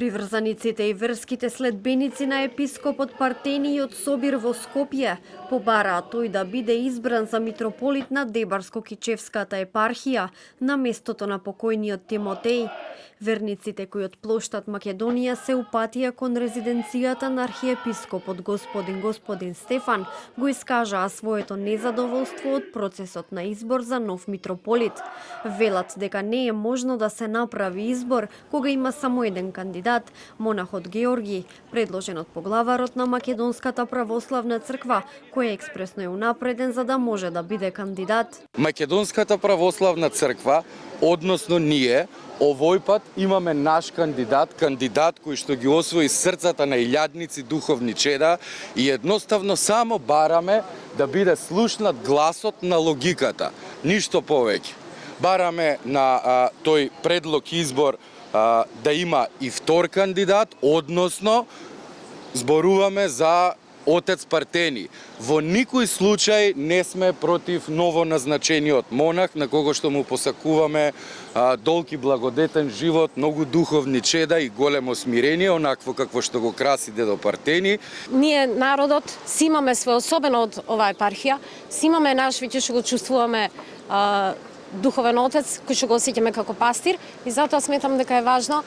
Приврзаниците и верските следбеници на епископот Партениот Собир во Скопје побараа тој да биде избран за митрополит на Дебарско-Кичевската епархија на местото на покојниот Тимотеј. Верниците кои од плоштад Македонија се упатија кон резиденцијата на архиепископот господин Стефан го искажаа своето незадоволство од процесот на избор за нов митрополит. Велат дека не е можно да се направи избор кога има само еден кандидат, монахот Георги, предложен од поглаварот на Македонската православна црква, кој експресно е унапреден за да може да биде кандидат. Македонската православна црква, односно ние, овој пат имаме наш кандидат кој што ги освои срцата на илјадници духовни чеда и едноставно само бараме да биде слушнат гласот на логиката, ништо повеќе. Бараме на тој предлог избор да има и втор кандидат, односно зборуваме за отец Партени. Во никој случај не сме против новоназначениот монах, на кого што му посакуваме долг и благодетен живот, многу духовни чеда и големо смирение, онакво какво што го краси дедо Партени. Ние, народот, си имаме свое особено од оваа епархија, си имаме наш, веќе што го чувствуваме, духовен отец, кој што го осеќаме како пастир, и затоа сметам дека е важно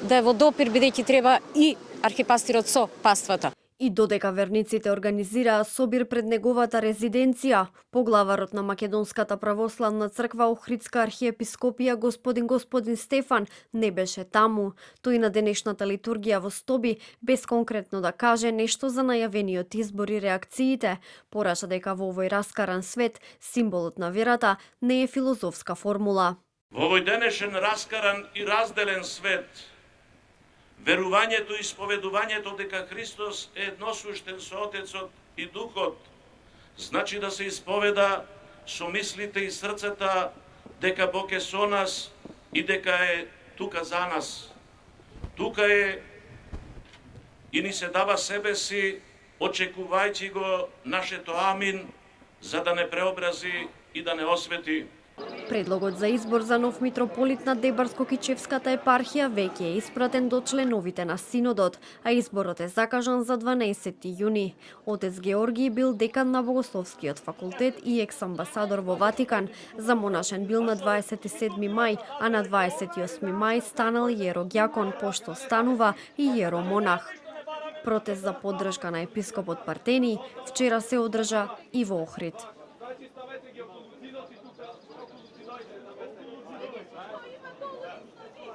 да е во допир, бидејќи треба и архипастирот со паствата. И додека верниците организираа собир пред неговата резиденција, поглаварот на Македонската православна црква Охридска архиепископија господин Стефан не беше таму. Тој на денешната литургија во Стоби, без конкретно да каже нешто за најавениот избор и реакциите, пораша дека во овој раскаран свет символот на верата не е филозофска формула. Во овој денешен раскаран и разделен свет, верувањето и исповедувањето дека Христос е едносуштен со Отецот и Духот, значи да се исповеда со мислите и срцата дека Бог е со нас и дека е тука за нас. Тука е и ни се дава себе си, очекувајќи го нашето амин, за да не преобрази и да не освети. Предлогот за избор за нов митрополит на Дебарско-Кичевската епархија веќе е испратен до членовите на Синодот, а изборот е закажан за 12 јуни. Отец Георги бил декан на Богословскиот факултет и екс-амбасадор во Ватикан. Замонашен бил на 27 мај, а на 28 мај станал јеродјакон, пошто станува и јеромонах. Протест за поддршка на епископот Партени вчера се одржа и во Охрид.